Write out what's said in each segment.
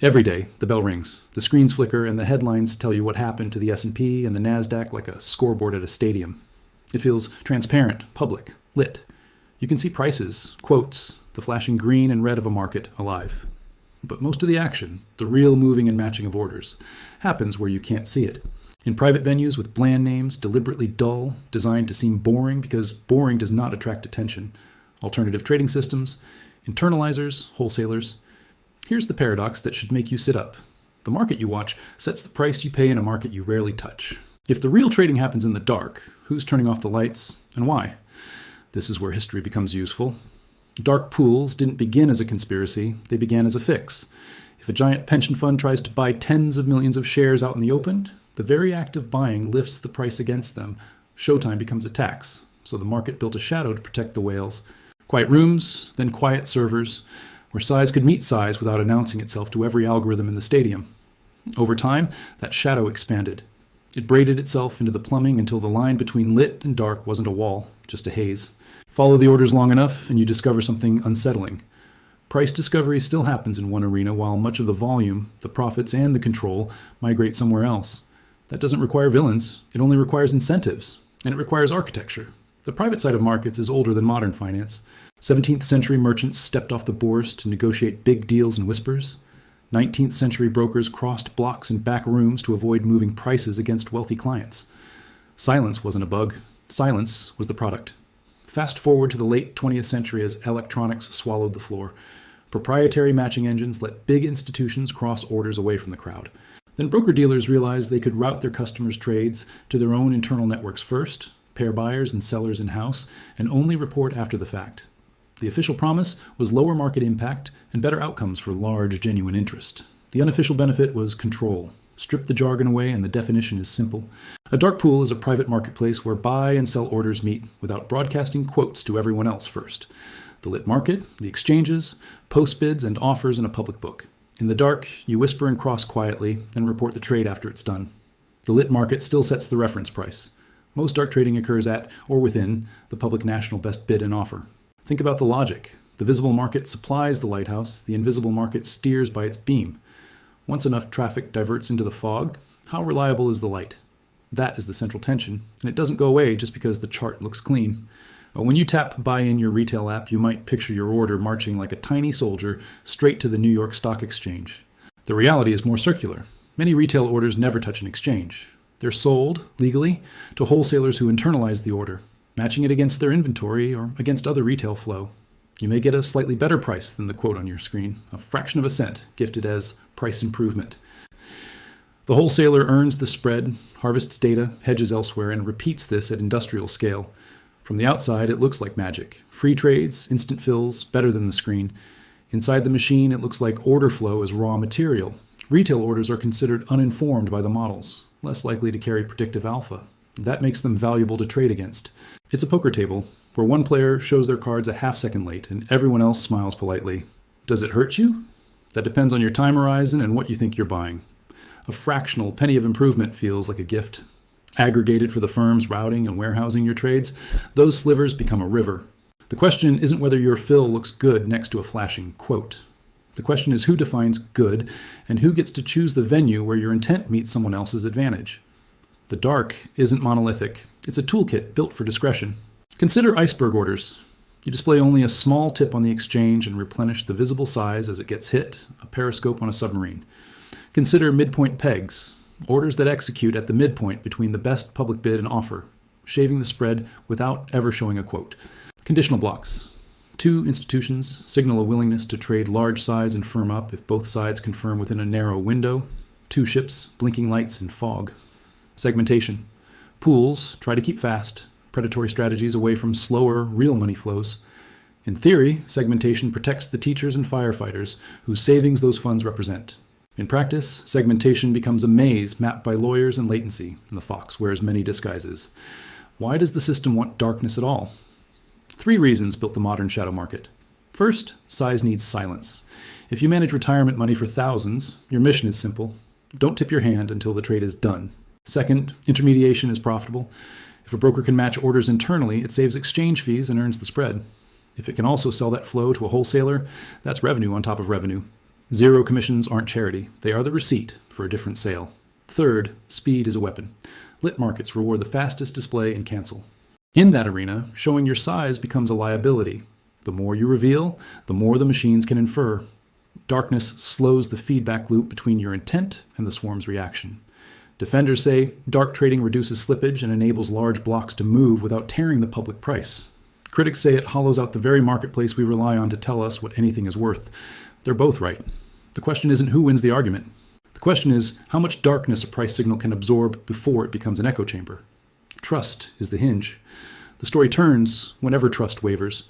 Every day, the bell rings, the screens flicker, and the headlines tell you what happened to the S&P and the NASDAQ like a scoreboard at a stadium. It feels transparent, public, lit. You can see prices, quotes, the flashing green and red of a market alive. But most of the action, the real moving and matching of orders, happens where you can't see it. In private venues with bland names, deliberately dull, designed to seem boring because boring does not attract attention. Alternative trading systems, internalizers, wholesalers. Here's the paradox that should make you sit up. The market you watch sets the price you pay in a market you rarely touch. If the real trading happens in the dark, who's turning off the lights and why? This is where history becomes useful. Dark pools didn't begin as a conspiracy, they began as a fix. If a giant pension fund tries to buy tens of millions of shares out in the open, the very act of buying lifts the price against them. Showtime becomes a tax, so the market built a shadow to protect the whales. Quiet rooms, then quiet servers, where size could meet size without announcing itself to every algorithm in the stadium. Over time, that shadow expanded. It braided itself into the plumbing until the line between lit and dark wasn't a wall, just a haze. Follow the orders long enough and you discover something unsettling. Price discovery still happens in one arena while much of the volume, the profits, and the control migrate somewhere else. That doesn't require villains, it only requires incentives, and it requires architecture. The private side of markets is older than modern finance. 17th century merchants stepped off the bourse to negotiate big deals in whispers. 19th century brokers crossed blocks and back rooms to avoid moving prices against wealthy clients. Silence wasn't a bug. Silence was the product. Fast forward to the late 20th century as electronics swallowed the floor. Proprietary matching engines let big institutions cross orders away from the crowd. Then broker-dealers realized they could route their customers' trades to their own internal networks first, pair buyers and sellers in-house, and only report after the fact. The official promise was lower market impact and better outcomes for large, genuine interest. The unofficial benefit was control. Strip the jargon away and the definition is simple. A dark pool is a private marketplace where buy and sell orders meet without broadcasting quotes to everyone else first. The lit market, the exchanges, post bids and offers in a public book. In the dark, you whisper and cross quietly and report the trade after it's done. The lit market still sets the reference price. Most dark trading occurs at or within the public national best bid and offer. Think about the logic. The visible market supplies the lighthouse, the invisible market steers by its beam. Once enough traffic diverts into the fog, how reliable is the light? That is the central tension, and it doesn't go away just because the chart looks clean. When you tap buy in your retail app, you might picture your order marching like a tiny soldier straight to the New York Stock Exchange. The reality is more circular. Many retail orders never touch an exchange. They're sold, legally, to wholesalers who internalize the order, matching it against their inventory or against other retail flow. You may get a slightly better price than the quote on your screen, a fraction of a cent gifted as price improvement. The wholesaler earns the spread, harvests data, hedges elsewhere, and repeats this at industrial scale. From the outside, it looks like magic. Free trades, instant fills, better than the screen. Inside the machine, it looks like order flow is raw material. Retail orders are considered uninformed by the models, less likely to carry predictive alpha. That makes them valuable to trade against. It's a poker table, where one player shows their cards a half-second late and everyone else smiles politely. Does it hurt you? That depends on your time horizon and what you think you're buying. A fractional penny of improvement feels like a gift. Aggregated for the firms routing and warehousing your trades, those slivers become a river. The question isn't whether your fill looks good next to a flashing quote. The question is who defines good and who gets to choose the venue where your intent meets someone else's advantage. The dark isn't monolithic. It's a toolkit built for discretion. Consider iceberg orders. You display only a small tip on the exchange and replenish the visible size as it gets hit, a periscope on a submarine. Consider midpoint pegs, orders that execute at the midpoint between the best public bid and offer, shaving the spread without ever showing a quote. Conditional blocks. Two institutions signal a willingness to trade large size and firm up if both sides confirm within a narrow window. Two ships, blinking lights in fog. Segmentation. Pools try to keep fast, predatory strategies away from slower, real money flows. In theory, segmentation protects the teachers and firefighters whose savings those funds represent. In practice, segmentation becomes a maze mapped by lawyers and latency, and the fox wears many disguises. Why does the system want darkness at all? 3 reasons built the modern shadow market. First, size needs silence. If you manage retirement money for thousands, your mission is simple. Don't tip your hand until the trade is done. Second, intermediation is profitable. If a broker can match orders internally, it saves exchange fees and earns the spread. If it can also sell that flow to a wholesaler, that's revenue on top of revenue. Zero commissions aren't charity. They are the receipt for a different sale. Third, speed is a weapon. Lit markets reward the fastest display and cancel. In that arena, showing your size becomes a liability. The more you reveal, the more the machines can infer. Darkness slows the feedback loop between your intent and the swarm's reaction. Defenders say dark trading reduces slippage and enables large blocks to move without tearing the public price. Critics say it hollows out the very marketplace we rely on to tell us what anything is worth. They're both right. The question isn't who wins the argument. The question is how much darkness a price signal can absorb before it becomes an echo chamber. Trust is the hinge. The story turns whenever trust wavers.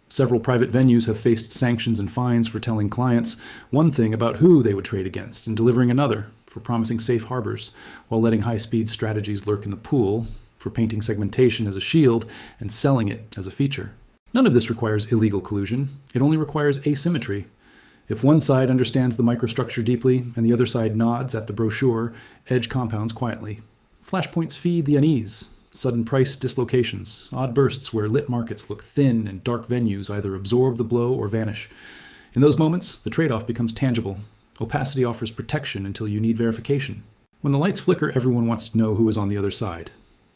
Several private venues have faced sanctions and fines for telling clients one thing about who they would trade against and delivering another, for promising safe harbors, while letting high-speed strategies lurk in the pool, for painting segmentation as a shield and selling it as a feature. None of this requires illegal collusion. It only requires asymmetry. If one side understands the microstructure deeply and the other side nods at the brochure, edge compounds quietly. Flashpoints feed the unease. Sudden price dislocations, odd bursts where lit markets look thin and dark venues either absorb the blow or vanish. In those moments, the trade-off becomes tangible. Opacity offers protection until you need verification. When the lights flicker, everyone wants to know who is on the other side.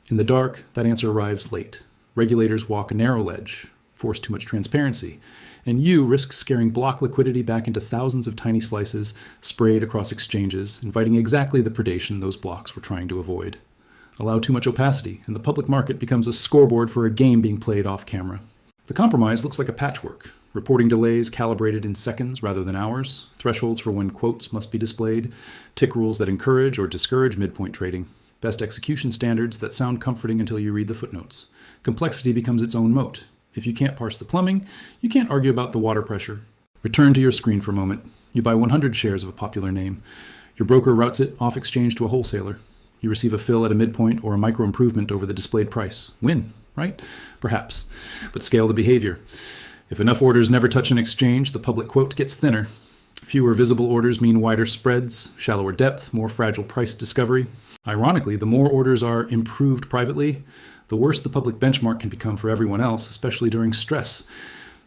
In the dark, that answer arrives late. Regulators walk a narrow ledge, force too much transparency, and you risk scaring block liquidity back into thousands of tiny slices sprayed across exchanges, inviting exactly the predation those blocks were trying to avoid. Allow too much opacity, and the public market becomes a scoreboard for a game being played off camera. The compromise looks like a patchwork. Reporting delays calibrated in seconds rather than hours, thresholds for when quotes must be displayed, tick rules that encourage or discourage midpoint trading, best execution standards that sound comforting until you read the footnotes. Complexity becomes its own moat. If you can't parse the plumbing, you can't argue about the water pressure. Return to your screen for a moment. You buy 100 shares of a popular name. Your broker routes it off exchange to a wholesaler. You receive a fill at a midpoint or a micro improvement over the displayed price. Win, right? Perhaps. But scale the behavior. If enough orders never touch an exchange, the public quote gets thinner. Fewer visible orders mean wider spreads, shallower depth, more fragile price discovery. Ironically, the more orders are improved privately, the worse the public benchmark can become for everyone else, especially during stress.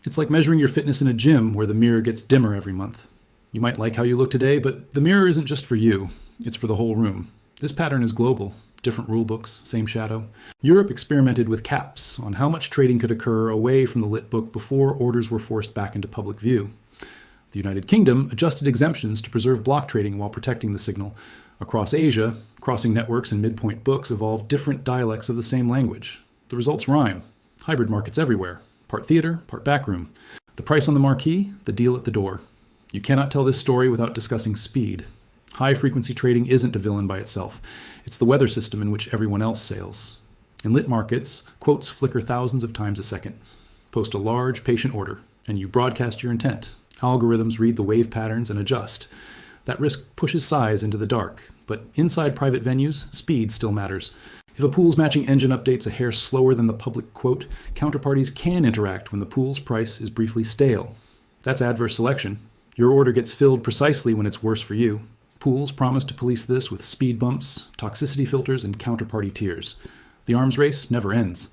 It's like measuring your fitness in a gym where the mirror gets dimmer every month. You might like how you look today, but the mirror isn't just for you. It's for the whole room. This pattern is global. Different rule books, same shadow. Europe experimented with caps on how much trading could occur away from the lit book before orders were forced back into public view. The United Kingdom adjusted exemptions to preserve block trading while protecting the signal. Across Asia, crossing networks and midpoint books evolved different dialects of the same language. The results rhyme. Hybrid markets everywhere. Part theater, part backroom. The price on the marquee, the deal at the door. You cannot tell this story without discussing speed. High-frequency trading isn't a villain by itself. It's the weather system in which everyone else sails. In lit markets, quotes flicker thousands of times a second. Post a large, patient order, and you broadcast your intent. Algorithms read the wave patterns and adjust. That risk pushes size into the dark, but inside private venues, speed still matters. If a pool's matching engine updates a hair slower than the public quote, counterparties can interact when the pool's price is briefly stale. That's adverse selection. Your order gets filled precisely when it's worse for you. Pools promise to police this with speed bumps, toxicity filters, and counterparty tiers. The arms race never ends.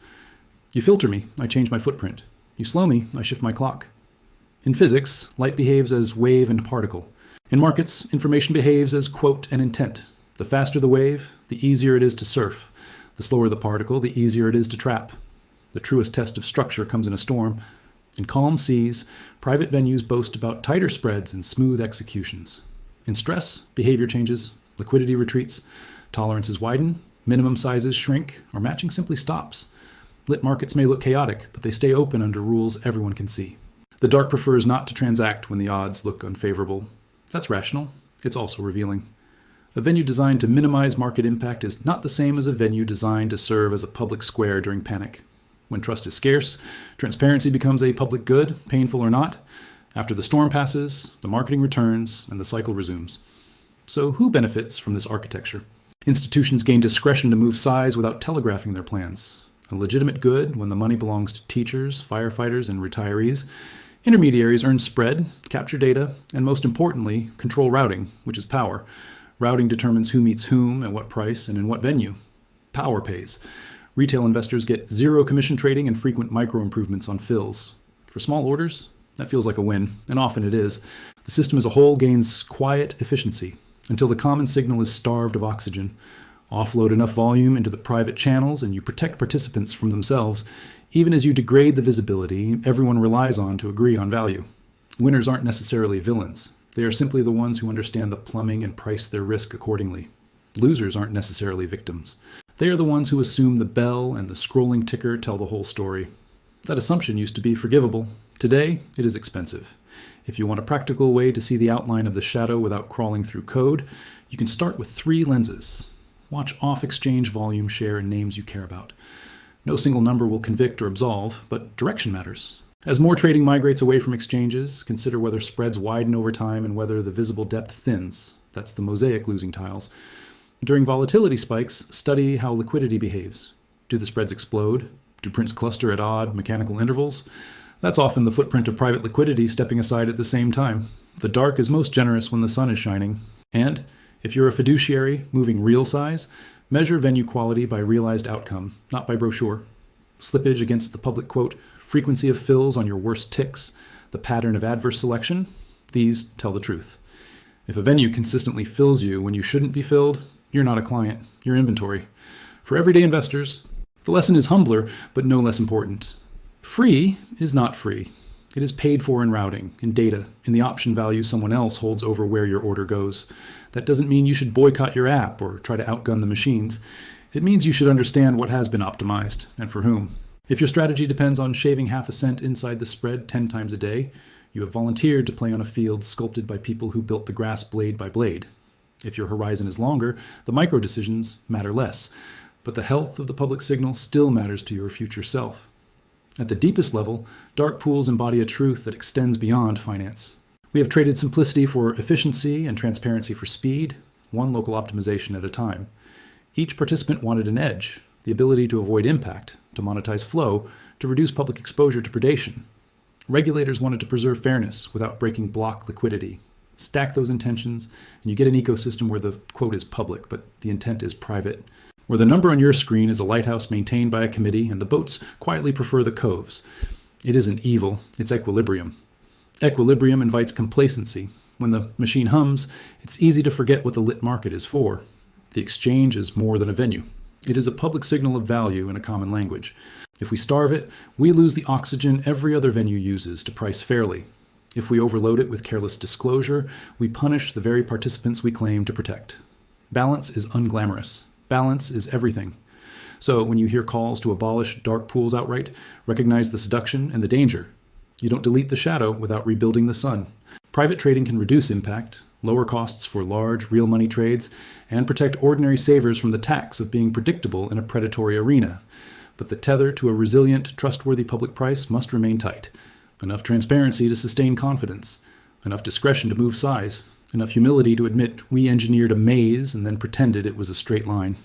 You filter me, I change my footprint. You slow me, I shift my clock. In physics, light behaves as wave and particle. In markets, information behaves as quote and intent. The faster the wave, the easier it is to surf. The slower the particle, the easier it is to trap. The truest test of structure comes in a storm. In calm seas, private venues boast about tighter spreads and smooth executions. In stress, behavior changes, liquidity retreats, tolerances widen, minimum sizes shrink, or matching simply stops. Lit markets may look chaotic, but they stay open under rules everyone can see. The dark prefers not to transact when the odds look unfavorable. That's rational. It's also revealing. A venue designed to minimize market impact is not the same as a venue designed to serve as a public square during panic. When trust is scarce, transparency becomes a public good, painful or not. After the storm passes, the marketing returns, and the cycle resumes. So who benefits from this architecture? Institutions gain discretion to move size without telegraphing their plans. A legitimate good when the money belongs to teachers, firefighters, and retirees. Intermediaries earn spread, capture data, and most importantly, control routing, which is power. Routing determines who meets whom, at what price, and in what venue. Power pays. Retail investors get zero commission trading and frequent micro improvements on fills. For small orders, That feels like a win, and often it is. The system as a whole gains quiet efficiency until the common signal is starved of oxygen. Offload enough volume into the private channels and you protect participants from themselves, even as you degrade the visibility everyone relies on to agree on value. Winners aren't necessarily villains. They are simply the ones who understand the plumbing and price their risk accordingly. Losers aren't necessarily victims. They are the ones who assume the bell and the scrolling ticker tell the whole story. That assumption used to be forgivable. Today, it is expensive. If you want a practical way to see the outline of the shadow without crawling through code, you can start with 3 lenses. Watch off-exchange volume share and names you care about. No single number will convict or absolve, but direction matters. As more trading migrates away from exchanges, consider whether spreads widen over time and whether the visible depth thins. That's the mosaic losing tiles. During volatility spikes, study how liquidity behaves. Do the spreads explode? Do prints cluster at odd mechanical intervals? That's often the footprint of private liquidity stepping aside at the same time. The dark is most generous when the sun is shining. And if you're a fiduciary moving real size, measure venue quality by realized outcome, not by brochure. Slippage against the public quote, frequency of fills on your worst ticks, the pattern of adverse selection, these tell the truth. If a venue consistently fills you when you shouldn't be filled, you're not a client, you're inventory. For everyday investors, the lesson is humbler, but no less important. Free is not free. It is paid for in routing, in data, in the option value someone else holds over where your order goes. That doesn't mean you should boycott your app or try to outgun the machines. It means you should understand what has been optimized and for whom. If your strategy depends on shaving half a cent inside the spread 10 times a day, you have volunteered to play on a field sculpted by people who built the grass blade by blade. If your horizon is longer, the micro decisions matter less, but the health of the public signal still matters to your future self. At the deepest level, dark pools embody a truth that extends beyond finance. We have traded simplicity for efficiency and transparency for speed, one local optimization at a time. Each participant wanted an edge, the ability to avoid impact, to monetize flow, to reduce public exposure to predation. Regulators wanted to preserve fairness without breaking block liquidity. Stack those intentions, and you get an ecosystem where the quote is public, but the intent is private. Where the number on your screen is a lighthouse maintained by a committee, and the boats quietly prefer the coves. It isn't evil, it's equilibrium. Equilibrium invites complacency. When the machine hums, it's easy to forget what the lit market is for. The exchange is more than a venue. It is a public signal of value in a common language. If we starve it, we lose the oxygen every other venue uses to price fairly. If we overload it with careless disclosure, we punish the very participants we claim to protect. Balance is unglamorous. Balance is everything. So when you hear calls to abolish dark pools outright, recognize the seduction and the danger. You don't delete the shadow without rebuilding the sun. Private trading can reduce impact, lower costs for large, real money trades, and protect ordinary savers from the tax of being predictable in a predatory arena. But the tether to a resilient, trustworthy public price must remain tight. Enough transparency to sustain confidence, enough discretion to move size, enough humility to admit we engineered a maze and then pretended it was a straight line.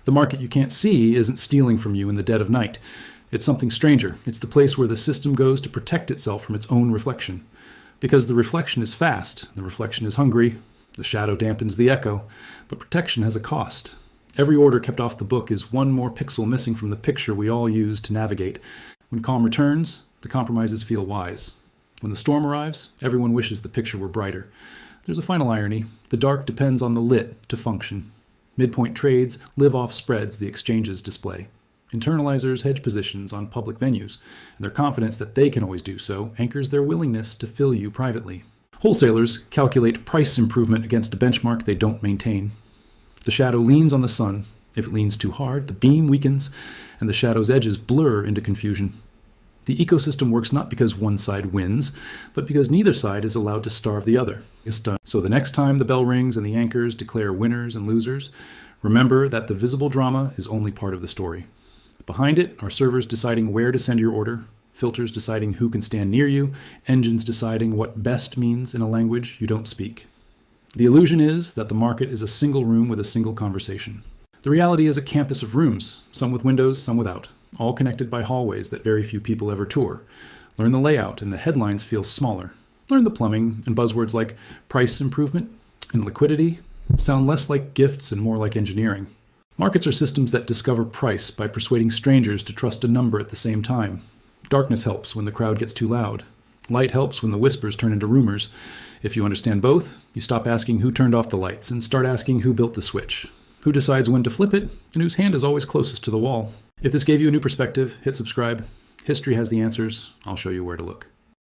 The market you can't see isn't stealing from you in the dead of night. It's something stranger. It's the place where the system goes to protect itself from its own reflection. Because the reflection is fast, the reflection is hungry, the shadow dampens the echo, but protection has a cost. Every order kept off the book is one more pixel missing from the picture we all use to navigate. When calm returns, the compromises feel wise. When the storm arrives, everyone wishes the picture were brighter. There's a final irony. The dark depends on the lit to function. Midpoint trades live off spreads the exchanges display. Internalizers hedge positions on public venues, and their confidence that they can always do so anchors their willingness to fill you privately. Wholesalers calculate price improvement against a benchmark they don't maintain. The shadow leans on the sun. If it leans too hard, the beam weakens, and the shadow's edges blur into confusion. The ecosystem works not because one side wins, but because neither side is allowed to starve the other. So the next time the bell rings and the anchors declare winners and losers, remember that the visible drama is only part of the story. Behind it are servers deciding where to send your order, filters deciding who can stand near you, engines deciding what best means in a language you don't speak. The illusion is that the market is a single room with a single conversation. The reality is a campus of rooms, some with windows, some without, all connected by hallways that very few people ever tour. Learn the layout and the headlines feel smaller. Learn the plumbing, and buzzwords like price improvement and liquidity sound less like gifts and more like engineering. Markets are systems that discover price by persuading strangers to trust a number at the same time. Darkness helps when the crowd gets too loud. Light helps when the whispers turn into rumors. If you understand both, you stop asking who turned off the lights and start asking who built the switch, who decides when to flip it, and whose hand is always closest to the wall. If this gave you a new perspective, hit subscribe. History has the answers. I'll show you where to look.